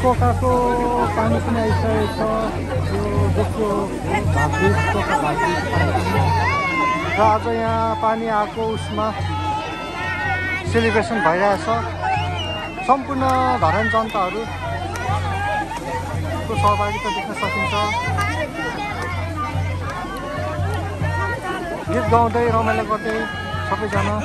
कोकाको पानी पनि आइसकेको छ यो दोस्रो र आज यहाँ पानी आएको उसमा सेलिब्रेसन भइरहेछ सम्पूर्ण धरान जनताहरूको सहभागिता देख्न सकिन्छ गीत गाउँदै रमाइलो गर्दै सबैजना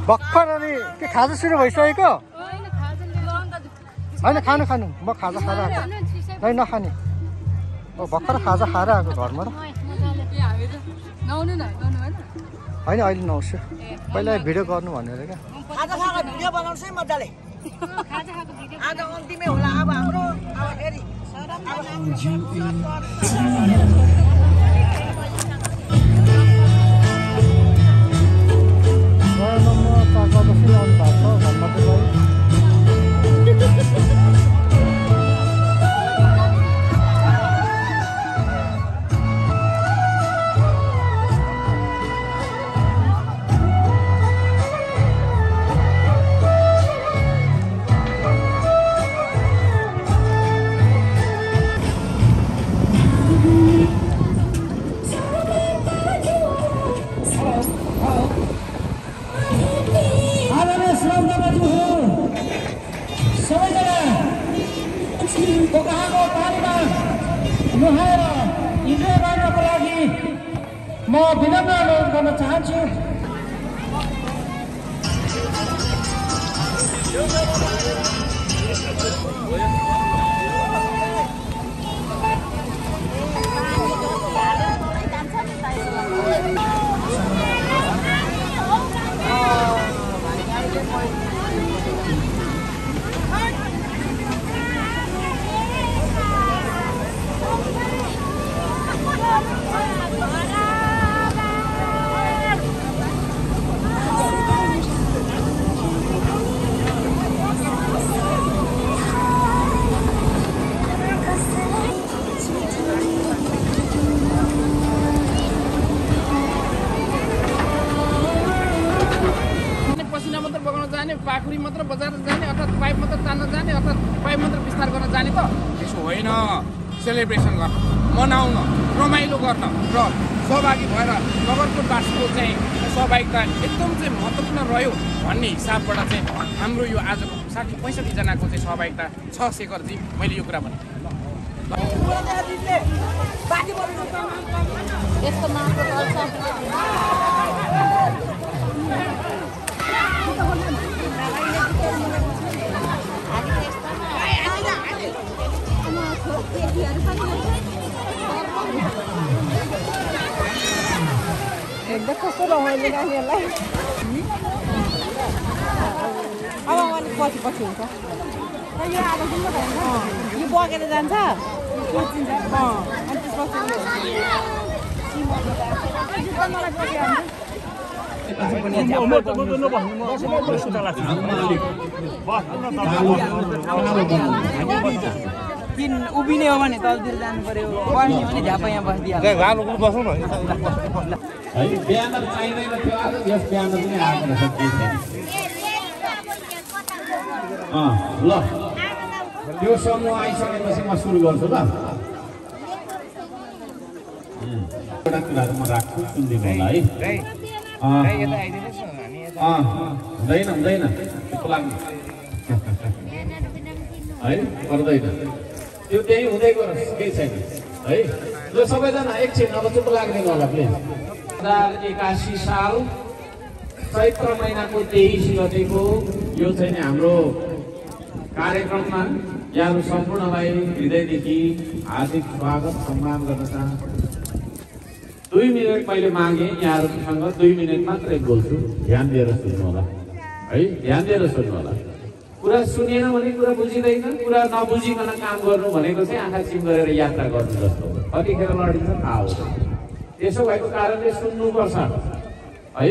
भर्खर अनि के खाजा सुरु भइसकेको होइन खानु खानु म खाजा खाएर आएको नै नखाने भर्खर खाजा खाएर आएको घरमा र होइन अहिले नआउँछु पहिला भिडियो गर्नु भनेर क्या खाजा खाएको भिडियो बनाउँछु मजाले आज अन्तिमै होला अब हाम्रो अब फेरि कोकाको पानीमा नुहाएर इन्जोय गर्नको लागि म विनम्र अनुरोध गर्न चाहन्छु पाखुरी मात्र बजार जाने अर्थात् पाइप मात्र तान्न जाने अर्थात् पाइप मात्र विस्तार गर्न जाने त त्यसो होइन सेलिब्रेसन गर्न मनाउन रमाइलो गर्न र सहभागी भएर नगरकोटवासीको चाहिँ सहभागिता एकदम चाहिँ महत्त्वपूर्ण रह्यो भन्ने हिसाबबाट चाहिँ हाम्रो यो आजको 60-65 जनाको चाहिँ सहभागिता छ शेखरजी मैले यो कुरा भने एकदम कस्तो रमाइलो नानीहरूलाई अब अनि पछि पछि हुन्छ यो अब किन भन्छ यो बगेर जान्छ अनि त्यसपछि किन उभिने हो भने तलतिर जानु पर्यो बस्ने भने झ्याप यहाँ बस्दिया बसौँ न है ब्यानर चाहिँदैन थियो आज यस ब्यानर पनि आएको रहेछ केही छैन ल त्यो समूह आइसकेपछि म सुरु गर्छु ल एउटा कुराहरू म राख्छु सुनिदिनु होला है हुँदैन त्यस्तो लाग्नु है पर्दैन त्यो त्यही हुँदै गरोस् केही छैन है ल सबैजना एकछिन अब चुप लाग्दैन होला प्लिज 2081 साल चैत्र महिनाको 23 गतेको यो चाहिँ हाम्रो कार्यक्रममा यहाँहरू सम्पूर्णलाई हृदयदेखि हार्दिक स्वागत सम्मान गर्न चाहन्छु 2 मिनट मैले मागेँ यहाँहरूसँग 2 मिनट मात्रै बोल्छु ध्यान दिएर सुन्नु होला है ध्यान दिएर सुन्नु होला कुरा सुनेन भने कुरा बुझिँदैन कुरा नबुझिकन काम गर्नु भनेको चाहिँ आँखा चिम गरेर यात्रा गर्नु जस्तो हो कतिखेर लडिन्छ थाहा हुँदैन त्यसो भएको कारणले सुन्नुपर्छ है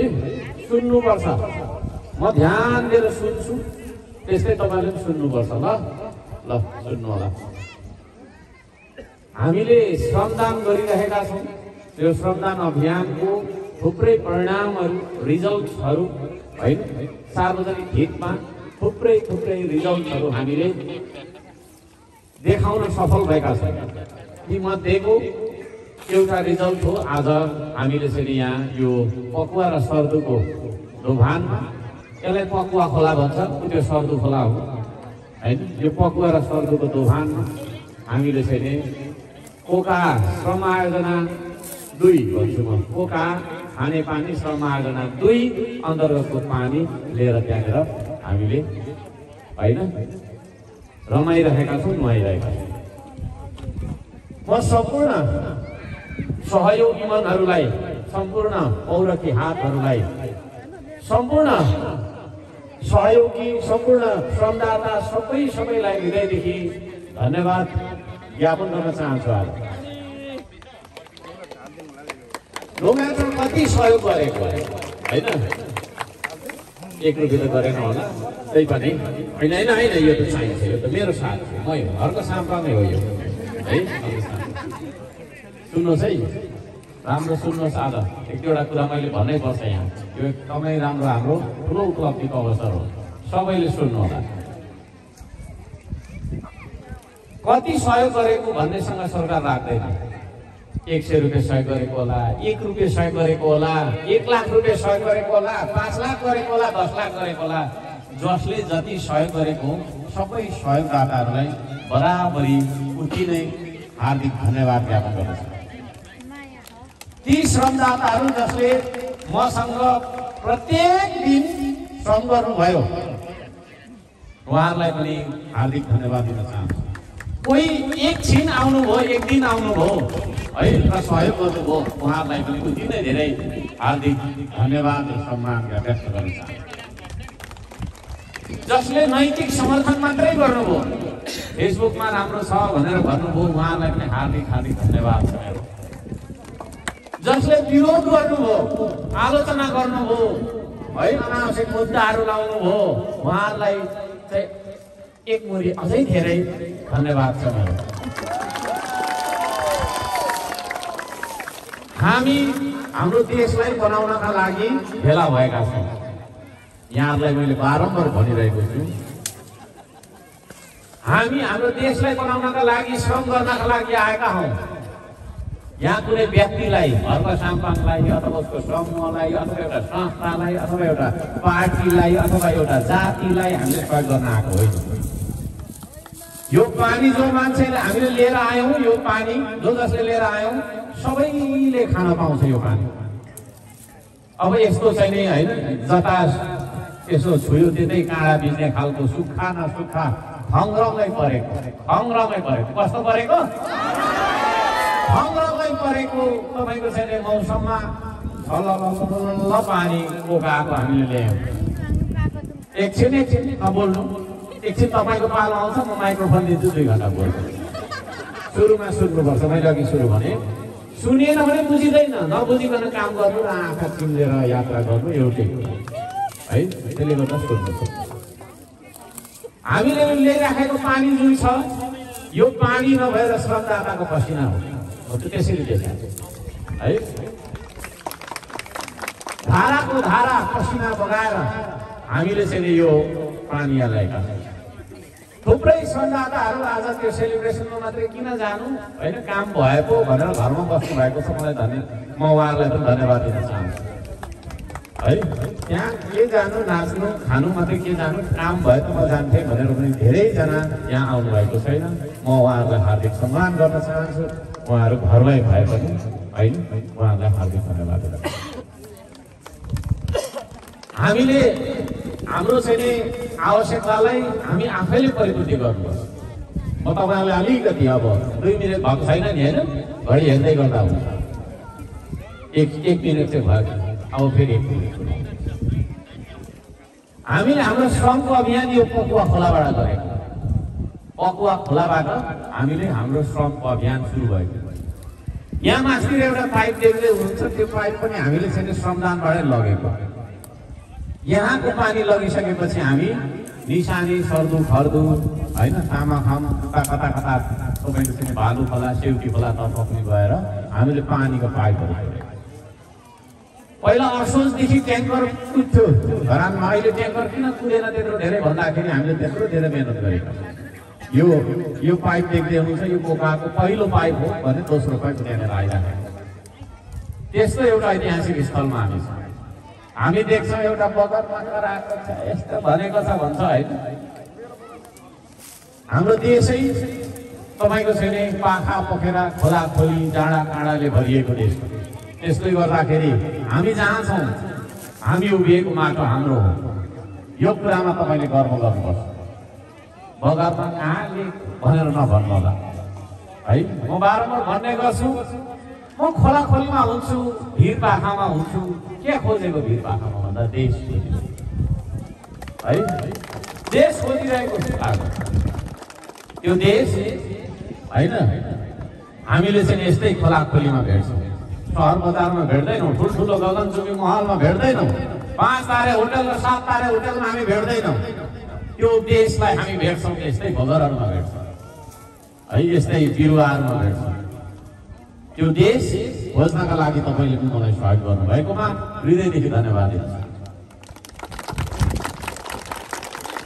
सुन्नुपर्छ म ध्यान दिएर सुन्छु त्यस्तै तपाईँले पनि सुन्नुपर्छ ल ल सुन्नु होला हामीले श्रमदान गरिरहेका छौँ यो श्रमदान अभियानको थुप्रै परिणामहरू रिजल्ट्सहरू होइन सार्वजनिक हितमा थुप्रै रिजल्ट्सहरू हामीले देखाउन सफल भएका छौँ तीमध्येको एउटा रिजल्ट हो आज हामीले चाहिँ यहाँ यो पकुवा र सर्दुको दोभानमा यसलाई पकुवा खोला भन्छ त्यो सर्दु खोला हो होइन यो पकुवा र सर्दुको दोभानमा हामीले चाहिँ कोका श्रम आयोजना 2 भन्छु म कोका खानेपानी श्रम आयोजना 2 अन्तर्गतको पानी लिएर त्यहाँनिर हामीले होइन रमाइरहेका छौँ नुहाइरहेका छौँ म सम्पूर्ण सहयोगी मनहरूलाई सम्पूर्ण पौरखी हातहरूलाई सम्पूर्ण सहयोगी सम्पूर्ण श्रमदाता सबैलाई हृदयदेखि धन्यवाद ज्ञापन गर्न चाहन्छु आज लोग्याचन कति सहयोग गरेको होइन 1 रुपियाँ त गरेन होला त्यही पनि होइन यो त चाहिन्छ यो त मेरो साथ हो म घरको साम्पामै हो यो है सुन्नुहोस् है राम्रो सुन्नुहोस् आज एक दुईवटा कुरा मैले भन्नै पर्छ यहाँ यो एकदमै राम्रो हाम्रो ठुलो उपलब्धिको अवसर हो सबैले सुन्नु होला कति सहयोग गरेको भन्नेसँग सरकार राख्दैन 100 रुपियाँ सहयोग गरेको होला 1 रुपियाँ सहयोग गरेको होला 1 लाख रुपियाँ सहयोग गरेको होला 5 लाख गरेको होला 10 लाख गरेको होला जसले जति सहयोग गरेको सबै सहयोगदाताहरूलाई बराबरी उति नै हार्दिक धन्यवाद ज्ञापन गर्दछु ती श्रमदाताहरू जसले मसँग प्रत्येक दिन श्रम गर्नुभयो उहाँहरूलाई पनि हार्दिक धन्यवाद दिन चाहन्छु कोही एकछिन आउनुभयो एक दिन आउनुभयो है र सहयोग गर्नुभयो उहाँहरूलाई पनि उति नै धेरै हार्दिक धन्यवाद र सम्मान व्यक्त गर्न चाहन्छु जसले नैतिक समर्थन मात्रै गर्नुभयो फेसबुकमा राम्रो छ भनेर भन्नुभयो उहाँलाई पनि हार्दिक धन्यवाद छ जसले विरोध गर्नुभयो आलोचना गर्नुभयो है अनावश्यक मुद्दाहरू लाउनुभयो उहाँहरूलाई चाहिँ एक मुरी अझै धेरै धन्यवाद छ मेरो हामी हाम्रो देशलाई बनाउनका लागि भेला भएका छौँ यहाँहरूलाई मैले बारम्बार भनिरहेको छु हामी हाम्रो देशलाई बनाउनका लागि श्रम गर्नका लागि आएका हौँ यहाँ कुनै व्यक्तिलाई घरका साम्पाङलाई अथवा उसको समूहलाई अथवा एउटा संस्थालाई अथवा एउटा पार्टीलाई अथवा एउटा जातिलाई हामीले सहयोग गर्न आएको होइन यो पानी जो मान्छेले हामीले लिएर आयौँ यो पानी जो जसले लिएर आयौँ सबैले खान पाउँछ यो पानी अब यस्तो चाहिँ नि होइन जता यसो छुयो त्यतै काँडा बिज्ने खालको सुक्खा न सुक्खा खङ्ग्रमै परेको कस्तो परेको खङ्ग्रमै परेको तपाईँको चाहिँ मौसममा छल्ल पानीको गएको हामीले ल्यायौँ एकछिन नबोल्नु एकछिन तपाईँको पालो आउँछ म माइक्रोफोन दिन्छु 2 घन्टा बोल्छु सुरुमा सुन्नुपर्छ मैले अघि सुरु भने सुनिएन भने बुझिँदैन नबुझिकन काम गर्नु र आँखा चिम्लेर यात्रा गर्नु एउटै है त्यसले गर्दा सुन्नु हामीले लिइराखेको पानी जुन छ यो पानी नभएर श्रमदाताको पसिना हो त्यो त्यसरी देखाएको है। धाराको धारा पसिना बगाएर हामीले चाहिँ यो पानी ल्याएका छौँ। थुप्रै श्रमदाताहरू आज त्यो सेलिब्रेसनमा मात्रै किन जानु होइन, काम भएको भनेर घरमा बस्नु भएको छ। मलाई म उहाँहरूलाई पनि धन्यवाद दिन चाहन्छु है। त्यहाँ के जानु, नाच्नु खानु मात्रै के जानु, काम भए त म जान्थेँ भनेर पनि धेरैजना यहाँ आउनुभएको छैन। म उहाँहरूलाई हार्दिक सम्मान गर्न चाहन्छु। उहाँहरू घरमै भए पनि होइन, उहाँहरूलाई हार्दिक धन्यवाद दिन चाहन्छु। हामीले हाम्रो चाहिँ आवश्यकतालाई हामी आफैले परिपूर्ति गर्नुपर्छ। म तपाईँहरूलाई अलिकति अब 2 मिनट भएको छैन नि होइन, घडी हेर्दै गर्दा हुन्छ। एक मिनट चाहिँ भयो, अब फेरि 1 मिनट। हामीले हाम्रो श्रमको अभियान यो पकुवा खोलाबाट गरेको। पकुवा खोलाबाट हामीले हाम्रो श्रमको अभियान सुरु भएको। यहाँ माथितिर एउटा पाइप देख्दै हुनुहुन्छ, त्यो पाइप पनि हामीले चाहिँ श्रमदानबाटै लगेको। यहाँको पानी लगिसकेपछि हामी निशानी सर्दु खर्दु होइन, तामाखाम कता कता तपाईँको चाहिँ भालु खोला सेउटी खोलातर्फ पनि गएर हामीले पानीको पाइपहरू खोलेको। पहिला असोजदेखि ट्याङ्कर कुद्थ्यो घरानमा, अहिले ट्याङ्कर किन कुदेन त्यत्रो धेरै भन्दाखेरि हामीले त्यत्रो धेरै मेहनत गरेको। यो पाइप देख्दै हुनुहुन्छ, यो पोकाको पहिलो पाइप हो भने दोस्रो पाइप त्यहाँनिर आइराखेको। त्यस्तो एउटा ऐतिहासिक स्थलमा हामी छौँ। हामी देख्छौँ एउटा बगरमा कराएको छ, यस्तो भनेको छ भन्छ होइन। हाम्रो देशै तपाईँको चाहिँ पाखा पोखेरा खोला खोली डाँडा काँडाले भरिएको देश हो। त्यसले गर्दाखेरि हामी जहाँ छौँ हामी उभिएको माटो हाम्रो हो। यो कुरामा तपाईँले गर्व गर्नुपर्छ। बगरमा कहाँले भनेर नभन्नु होला है। म बारम्बार भन्ने गर्छु, म खोला खोलीमा हुन्छु, भिर पाखामा हुन्छु। के खोजेको भिर पाखामा भन्दा देश है, देश खोजिरहेको छु। त्यो देश होइन हामीले चाहिँ यस्तै खोला खोलीमा भेट्छौँ। सहर बजारमा भेट्दैनौँ, ठुल्ठुलो गगनचुम्बी महलमा भेट्दैनौँ, 5 तारे होटल र 7 तारे होटलमा हामी भेट्दैनौँ। त्यो देशलाई हामी भेट्छौँ यस्तै भोगरहरूमा भेट्छौँ है, यस्तै बिरुवाहरूमा भेट्छौँ। त्यो देश खोज्नका लागि तपाईँले पनि मलाई सहयोग गर्नुभएकोमा हृदयदेखि धन्यवाद दिन्छु।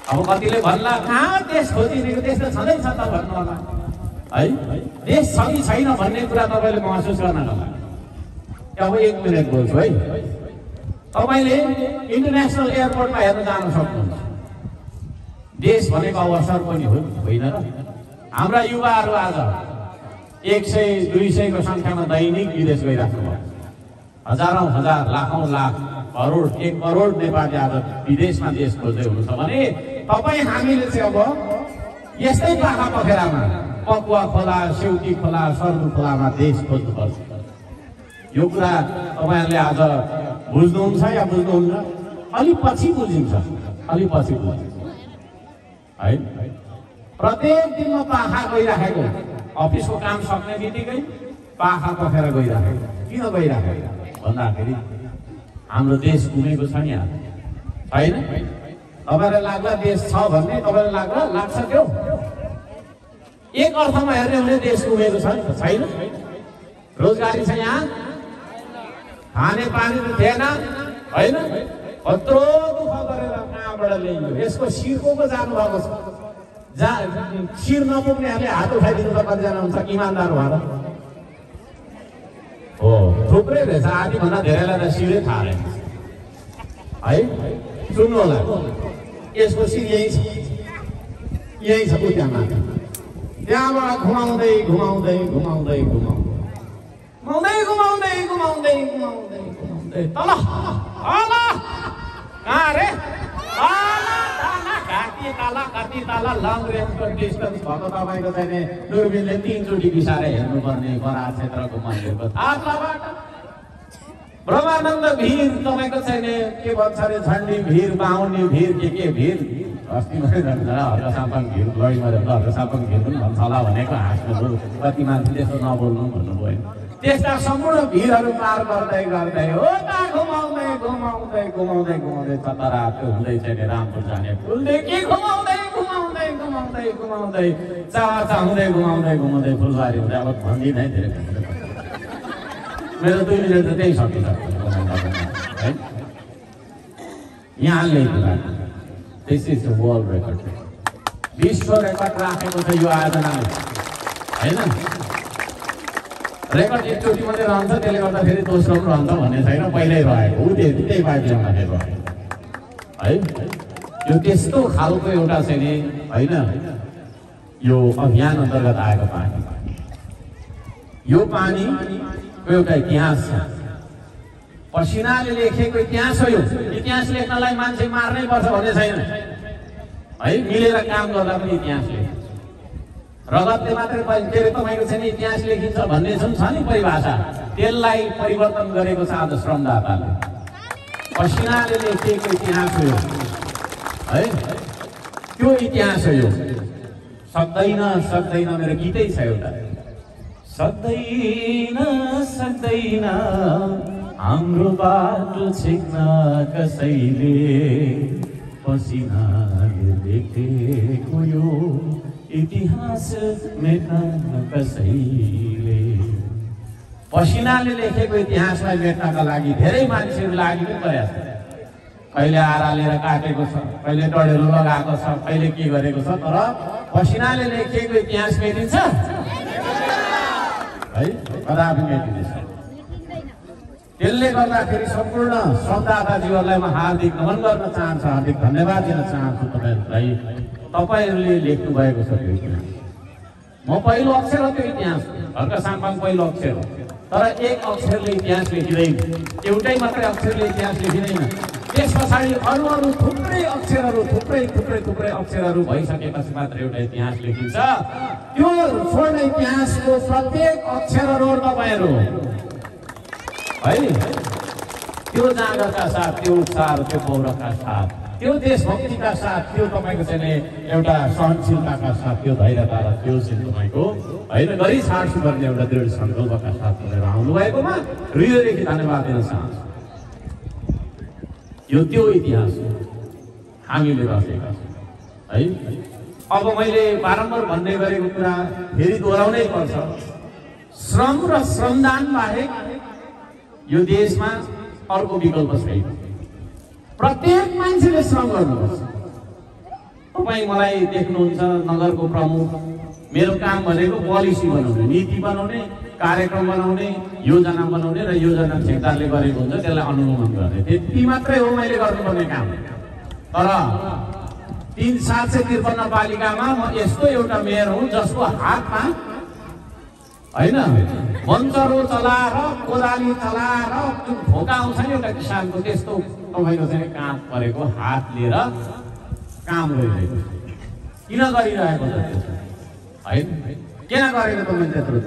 अब कतिले भन्ला कहाँ देश खोजिदिएको, देश त छँदैछ त भन्नु होला है। देश छ कि छैन भन्ने कुरा तपाईँले महसुस गर्नका लागि अब 1 मिनट बोल्छु है। तपाईँले इन्टरनेसनल एयरपोर्टमा हेर्न जान सक्नुहुन्छ। देश भनेको अवसर पनि होइन र। हाम्रा युवाहरू आज 100-200 को संख्यामा दैनिक विदेश गइराख्नु भयो। हजारौं हजार लाखौं लाख करोड 1 करोड नेपाली आज विदेशमा देश खोज्दै हुनुहुन्छ भने तपाईँ हामीले चाहिँ अब यस्तै पाखा पोखरामा पकुवा खोला सेउटी खोला सर्दु खोलामा देश खोज्नुपर्छ। यो कुरा तपाईँहरूले आज बुझ्नुहुन्छ या बुझ्नुहुन्न? अलि पछि बुझिन्छ, अलि पछि बुझिन्छ है। प्रत्येक दिन म पाखा गइराखेको, अफिसको काम सक्ने बित्तिकै पाखा पोखेर गइराखेको। किन गइराखेको भन्दाखेरि हाम्रो देश घुमेको छ नि आज होइन। तपाईँलाई लाग्ला देश छ भन्ने, तपाईँलाई लाग्छ त्यो एक अर्थमा हेर्ने भने देश घुमेको छैन। रोजगारी छ यहाँ, खाने पानी त थिएन होइन। कत्रो दुःख गरेर कहाँबाट ल्याइयो। यसको शिरको पो जानुभएको छ, जहाँ शिर नपुग्नेहरूले हात उठाइदिनु त कतिजना हुन्छ इमान्दार भएर हो। थुप्रै रहेछ, आधीभन्दा धेरैलाई त शिरै थाहा रहेछ है। सुन्नु होला, यसको शिर यही छ, यही छ त्यहाँ माथि। त्यहाँबाट घुमाउँदै घुमाउँदै घुमाउँदै घुमाउँदै घुमाउँदै घुमाउँदै घुमाउँदै घुमाउँदै घुमाउँदै तल कहाँ रे कति तल लङ रेन्जको डिस्टेन्स भएको तपाईँको चाहिँ दूरबीनले 3 चोटि बिसाएर हेर्नुपर्ने बरार क्षेत्रको मन्दिरको थापाबाट ब्रह्मानन्द भिर तपाईँको चाहिँ के भन्छ अरे झन्डी भिर, बाहुनी भिर, के भिर। अस्ति मात्रै हर्कसापाङ भिर लडीमा हर्कसापाङ भिर पनि भन्छ होला भनेको हाँस्नु। कति मान्छेले यसो नबोल्नु भन्नुभयो। त्यस्ता सम्पूर्ण भिरहरू पार गर्दै गर्दै हो त घुमाउँदै घुमाउँदै घुमाउँदै घुमाउँदै चतरा त्यो हुँदै चाहिँ रामपुर जाने पुलदेखि घुमाउँदै घुमाउँदै घुमाउँदै घुमाउँदै चावा चाहुँदै घुमाउँदै फुलबारी हुँदै अब भन्दिनँ है धेरै मेरो 2 मिनट त त्यही सकिन्छ है यहाँले this is the world record विश्व रेकर्ड राखेको छ यो आयोजनाले हैन रेकर्ड एकचोटि मात्रै रहन्छ त्यसले गर्दाखेरि दोस्रो पनि रहन्छ भन्ने छैन पहिल्यै रहेको त्यही पार्टीमा राखेको है यो त्यस्तो खालको एउटा चाहिँ नि हैन यो अभियान अन्तर्गत आएको पानी यो पानीको एउटा इतिहास छ पसिनाले लेखेको इतिहास हो यो इतिहास लेख्नलाई मान्छे मार्नै पर्छ भन्ने छैन है मिलेर काम गर्दा पनि इतिहास लेख्छ रगतले मात्रै के अरे तपाईँको चाहिँ इतिहास लेखिन्छ भन्ने जुन छ नि परिभाषा त्यसलाई परिवर्तन गरेको छ आज श्रमदाताले पसिनाले लेखिएको इतिहास हो यो है त्यो इतिहास हो यो सक्दैन मेरो गीतै छ एउटा सक्दैन हाम्रो बाटो छेक्न कसैले पसिनाले लेखेको यो इतिहास मेट्न कसैले पसिनाले लेखेको इतिहासलाई मेट्नका लागि धेरै मानिसहरू लागि पनि प्रयास कहिले आरा लिएर काटेको छ कहिले डढेलो लगाएको छ कहिले के गरेको छ तर पसिनाले लेखेको इतिहास मेटिन्छ है कदापि मेटिन्छ त्यसले गर्दाखेरि सम्पूर्ण श्रमदाताजीहरूलाई म हार्दिक नमन गर्न चाहन्छु हार्दिक धन्यवाद दिन चाहन्छु तपाईँहरूलाई तपाईँहरूले लेख्नु भएको छ त्यो इतिहास म पहिलो अक्षर हो त्यो इतिहास हल्का साम्पाङ पहिलो अक्षर हो तर एक अक्षरले इतिहास लेखिँदैन एउटै मात्रै अक्षरले इतिहास लेखिँदैन त्यस पछाडि अरू थुप्रै अक्षरहरू थुप्रै अक्षरहरू भइसकेपछि मात्र एउटा इतिहास लेखिन्छ त्यो स्वर्ण इतिहासको प्रत्येक अक्षरहरू तपाईँहरू है त्यो जागरका साथ त्यो उत्साह त्यो गौरवका साथ त्यो देशभक्तिका साथ त्यो तपाईँको चाहिँ एउटा सहनशीलताका साथ त्यो धैर्यता र त्यो चाहिँ तपाईँको होइन गरी छाड्छु गर्ने एउटा दृढ सङ्कल्पका साथ तपाईँहरू आउनुभएकोमा हृदयदेखि धन्यवाद दिन चाहन्छु यो त्यो इतिहास हामीले रचेका छौँ है अब मैले बारम्बार भन्ने गरेको कुरा फेरि दोहोऱ्याउनै पर्छ श्रम र श्रमदान बाहेक यो देशमा अर्को विकल्प छैन प्रत्येक मान्छेले श्रम गर्नुपर्छ तपाईँ मलाई देख्नुहुन्छ नगरको प्रमुख मेरो काम भनेको पोलिसी बनाउने नीति बनाउने कार्यक्रम बनाउने योजना बनाउने र योजना ठेकदारले गरेको हुन्छ त्यसलाई अनुगमन गर्ने त्यति मात्रै हो मैले गर्नुपर्ने काम तर 3753 पालिकामा म यस्तो एउटा मेयर हुँ जसको हातमा हैन मन्चरो चलाएर कोदाली चलाएर जुन ढोका आउँछ नि एउटा किसानको त्यस्तो तपाईँको चाहिँ काम गरेको हात लिएर काम गरिरहेको किन गरिरहेको छ है किन गरेको तपाईँ त्यत्रो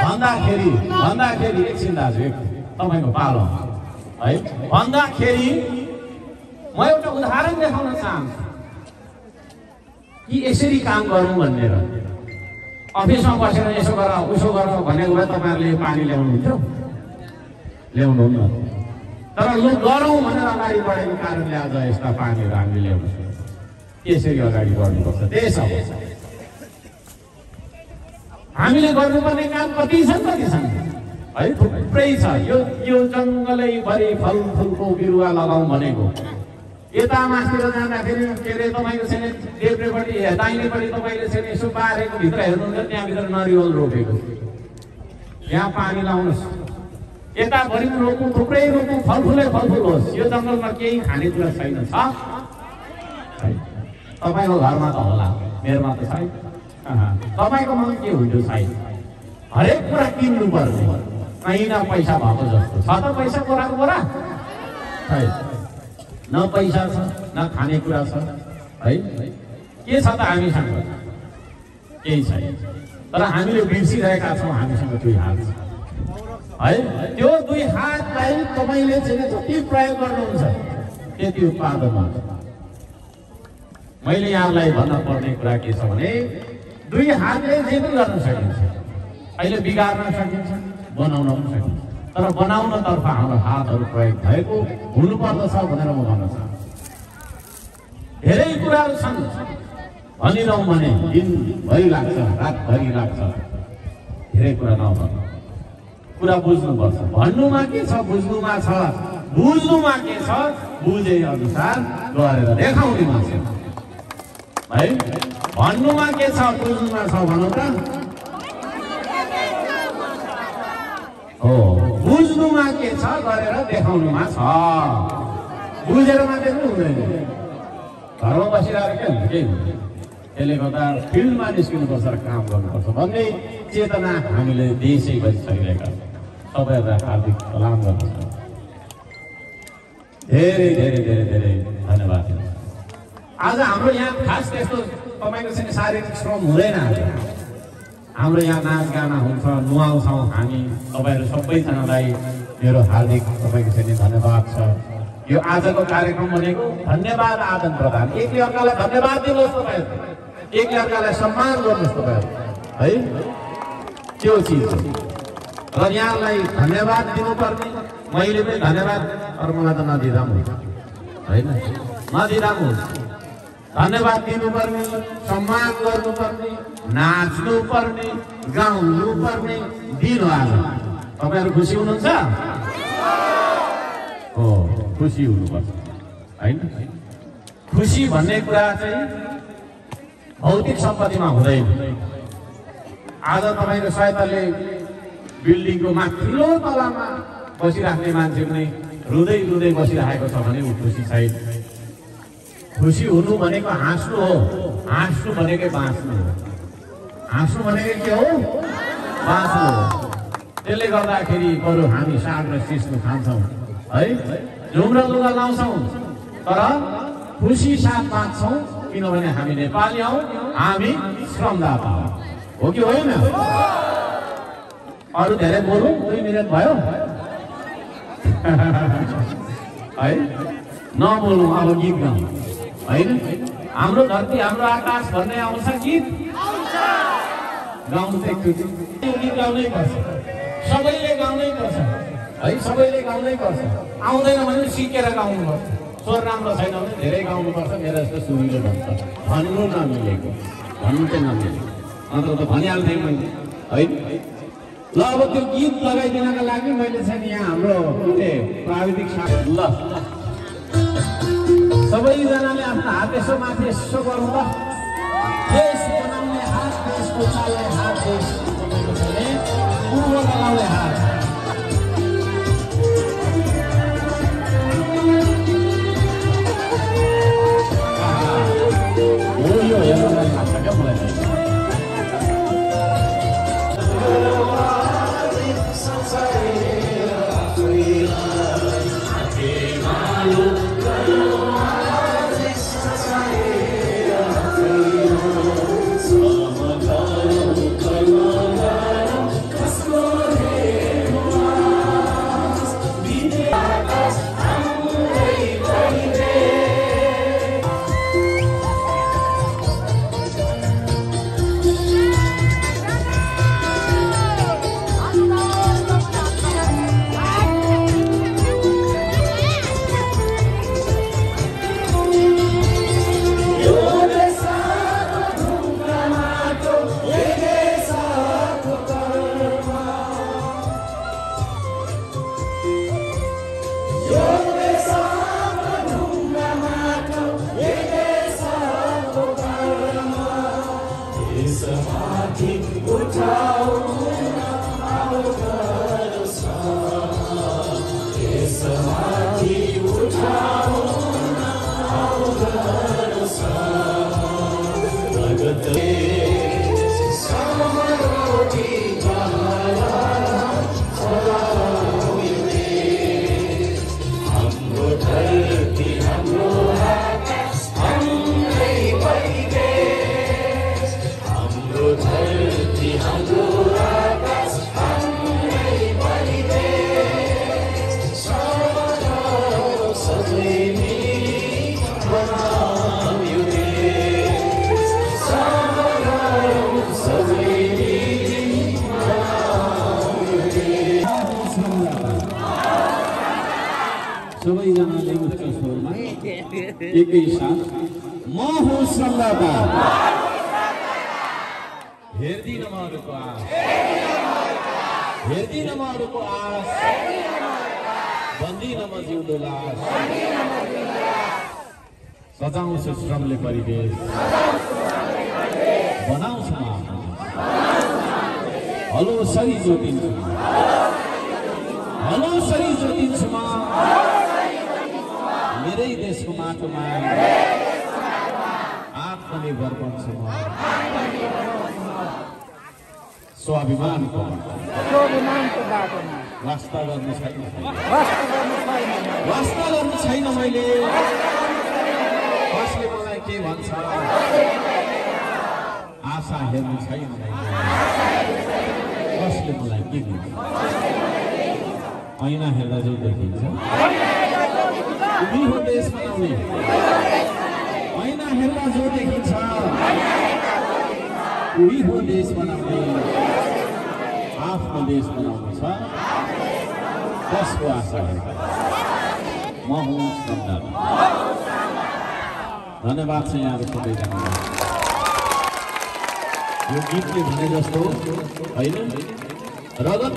भन्दाखेरि एकछिन दाजु तपाईँको पालो है भन्दाखेरि म एउटा उदाहरण देखाउन चाहन्छु कि यसरी काम गरौँ भनेर अफिसमा बसेर यसो गर उसो गर भनेको भए तपाईँहरूले पानी ल्याउनुहुन्थ्यो ल्याउनुहुन्न तर लु गरौँ भनेर अगाडि बढेको कारणले आज यस्ता पानीहरू हामीले ल्याउनु यसरी अगाडि बढ्नुपर्छ देश अब हामीले गर्नुपर्ने काम कति छन् है थुप्रै छ यो जङ्गलैभरि फलफुलको बिरुवा लगाउँ भनेको यता मासतिर जाँदाखेरि के अरे तपाईँको चाहिँ देब्रेपट्टि दाहिनेपट्टि तपाईँले चाहिँ यसो बारेको भित्र हेर्नुहुन्छ त्यहाँभित्र नरिवल रोपेको यहाँ पानी लाउनुहोस् यताभरि रोप्नु थुप्रै रोप्नु फलफुलै फलफुल होस् यो जङ्गलमा केही खानेकुरा छैन छ तपाईँको घरमा त होला मेरोमा त छैन तपाईँकोमा के हुन्थ्यो छैन हरेक कुरा किन्नु पर्ने कहीँ न पैसा भएको जस्तो छ त पैसा बोराको बोरा छैन न पैसा छ न खानेकुरा छ है के छ त हामीसँग केही छैन तर हामीले बिर्सिरहेका छौँ हामीसँग 2 हात छ है त्यो 2 हातलाई तपाईँले चाहिँ जति प्रयोग गर्नुहुन्छ त्यति उत्पादन हुन्छ मैले यहाँलाई भन्न पर्ने कुरा के छ भने 2 हातले जे पनि गर्न सकिन्छ अहिले बिगार्न सकिन्छ बनाउन पनि सकिन्छ तर बनाउनतर्फ हाम्रो हातहरू प्रयोग भएको हुनुपर्दछ भनेर म भन्न चाहन्छु धेरै कुराहरू छन् भनिरहँ भने दिनभरि लाग्छ, रातभरि लाग्छ। धेरै कुरा नभन्नु, कुरा बुझ्नुपर्छ। भन्नुमा के छ, बुझ्नुमा छ। बुझ्नुमा के छ, बुझे अनुसार गरेर देखाउनेमा छ है। भन्नुमा के छ, बुझ्नुमा छ भनौँ त। हो, बुझ्नुमा के छ, गरेर देखाउनुमा छ। बुझेर मात्रै पनि हुँदैन, घरमा बसिरहेर के हुन्छ, केही हुन्छ। त्यसले गर्दा फिल्डमा निस्किनुपर्छ र काम गर्नुपर्छ भन्ने चेतना हामीले देशैभरि छरिरहेका छौँ। सबैहरूलाई हार्दिक सलाम गर्दछु। धेरै धेरै धेरै धेरै धन्यवाद। आज हाम्रो यहाँ खास त्यस्तो तपाईँको चाहिँ शारीरिक श्रम हुँदैन। हाम्रो यहाँ नाचगाना हुन्छ, नुहाउँछौँ हामी। तपाईँहरू सबैजनालाई मेरो हार्दिक तपाईँको चाहिँ धन्यवाद छ। यो आजको कार्यक्रम भनेको धन्यवाद आदान प्रदान। एकले अर्कालाई धन्यवाद दिनुहोस्, तपाईँहरू एकले अर्कालाई सम्मान गर्नुहोस् तपाईँहरू है। त्यो चिज हो र यहाँलाई धन्यवाद दिनुपर्ने। मैले पनि धन्यवाद अरू मलाई त नदिँदा पनि हुन्छ होइन, नदिँदा पनि हुन्छ। धन्यवाद दिनुपर्ने, सम्मान गर्नुपर्ने, नाच्नुपर्ने, गाउनुपर्ने दिन हो आज। तपाईँहरू खुसी हुनुहुन्छ? हो, खुसी हुनुपर्छ होइन। खुसी भन्ने कुरा चाहिँ भौतिक सम्पत्तिमा हुँदैन। आज तपाईँको सहायताले बिल्डिङको माथिल्लो तलामा बसिराख्ने मान्छे पनि रुँदै रुँदै बसिरहेको छ भने ऊ खुसी छैन। खुसी हुनु भनेको हाँस्नु हो, हाँस्नु भनेकै बाँच्नु हो। हाँस्नु भनेकै के हो? बाँच्नु हो। त्यसले गर्दाखेरि बरु हामी साग र सिस्नु खान्छौँ है, झुम र लुगा लाउँछौँ, तर खुसी साथ बाँच्छौँ। किनभने हामी नेपाली हौँ, हामी श्रमदाता हौँ। हो कि होइन? अरू धेरै बोलौँ, 2 मिनट भयो है। नबोलौँ, अब गीत गाउँ होइन। हाम्रो धरती हाम्रो आकाश भन्ने आउँछ गीत गाउनु। एकचोटि गीत गाउनै पर्छ, सबैले गाउनै पर्छ है, सबैले गाउनै पर्छ। आउँदैन भने सिकेर गाउनुपर्छ। स्वर राम्रो छैन भने धेरै गाउनुपर्छ। मेरो जस्तो सुनिलो भन्छ, भन्नु नमिलेको, भन्नु चाहिँ नमिलेको, अन्त त भनिहाल्थेँ मैले है। ल अब त्यो गीत लगाइदिनका लागि मैले चाहिँ यहाँ हाम्रो प्राविधिक साथी ल सबैजनाले आफ्नो हात यसो माथि यसो गर्नु त। देश बनाउने हात, देशको चाल्ने हात, देश बनाएको छ भने उँभो लगाउने हात। हो यो हेर्नलाई लाग्छ क्या मलाई। सबैजनाले उच्च स्वरमा एकैसाथ म हुँ श्रमदाता हेर्दिन म अरूको आश हेर्दिन म अरूको आश बन्दिन म जिउँदो लास सजाउँछु श्रमले परिवेश बनाउँछु म हलो सरी जोडिन्छु हलो सरी जोडिन्छु म मेरै देशको माटोमा आत्मनिर्भर बन्छु म स्वाभिमानको बाटोमा वास्ता गर्नु छैन मैले कसले मलाई के भन्छ आशा हेर्नु छैन कसले मलाई के दिन्छ ऐना हेर्दा जो देखिन्छ उही हो देश बनाउने ऐना हेर्दा जो देखिन्छ उही हो देश बनाउने आफ्नो देश बनाउनु छ कसको आशा म हुँ श्रमदाता धन्यवाद छ यहाँहरू सबैजनालाई यो गीतले भने जस्तो होइन रगत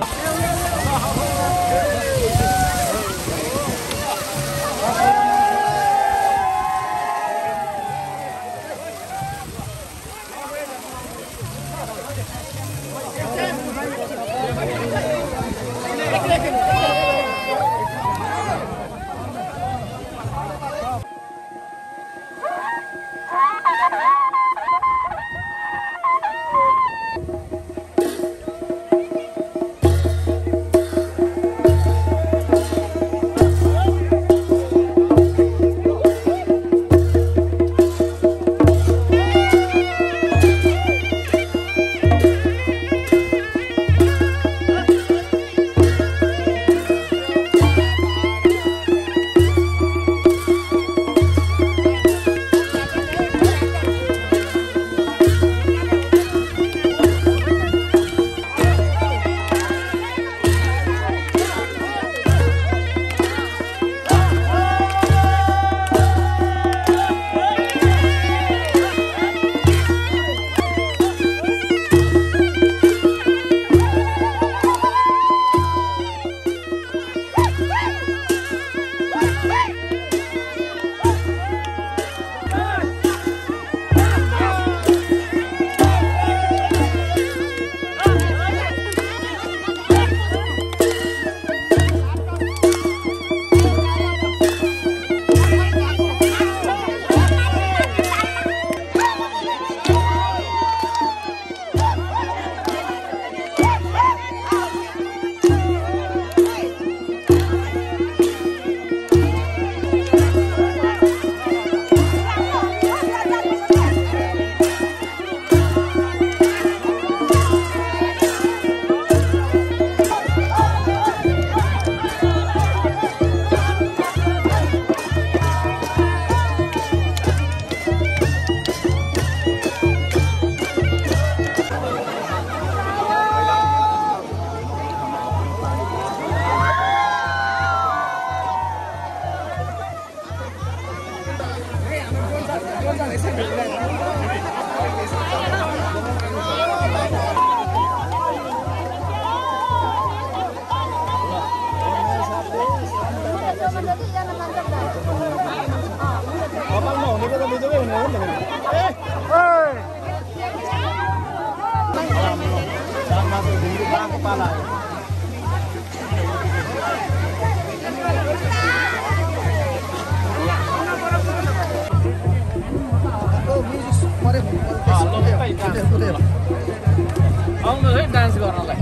आउनुहोस् है डान्स गर्नलाई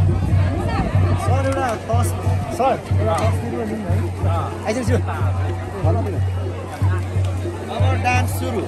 सर एउटा टस सर एउटा टस भिडियो लिनु है आइसक्छु अब डान्स सुरु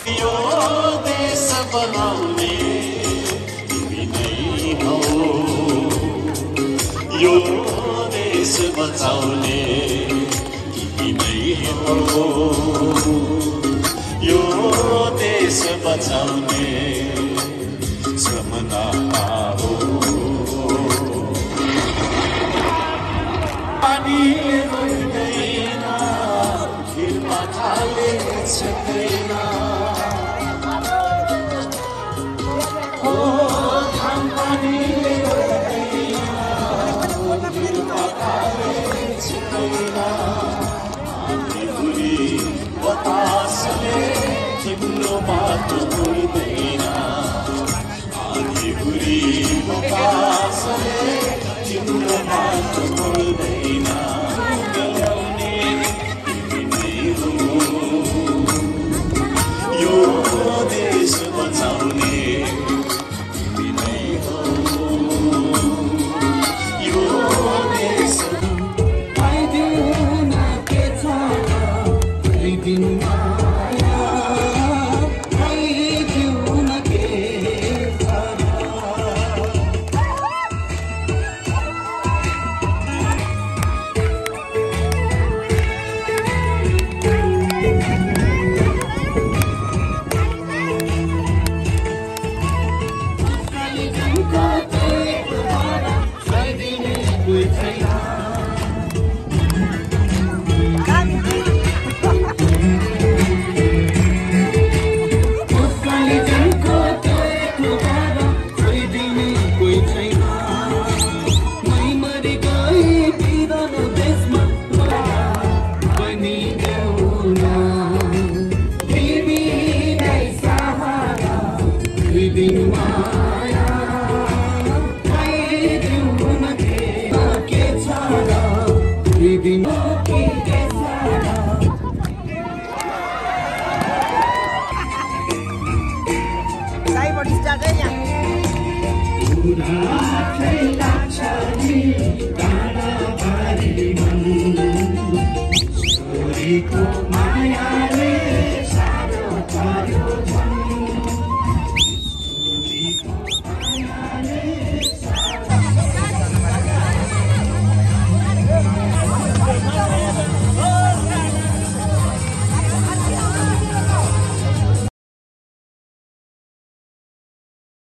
यो देश बनाउने तिमी नै हौ यो देश बचाउने तिमी नै हौ यो देश बचाउने श्रमना हो पानीले रोइँदैन खिरमा खाले छक्दैन हो घाम पानीले रोइँदैन खिरमा खाले छक्दैन आँधी बुढी बतासले तिम्रो बाटो रोइँदैन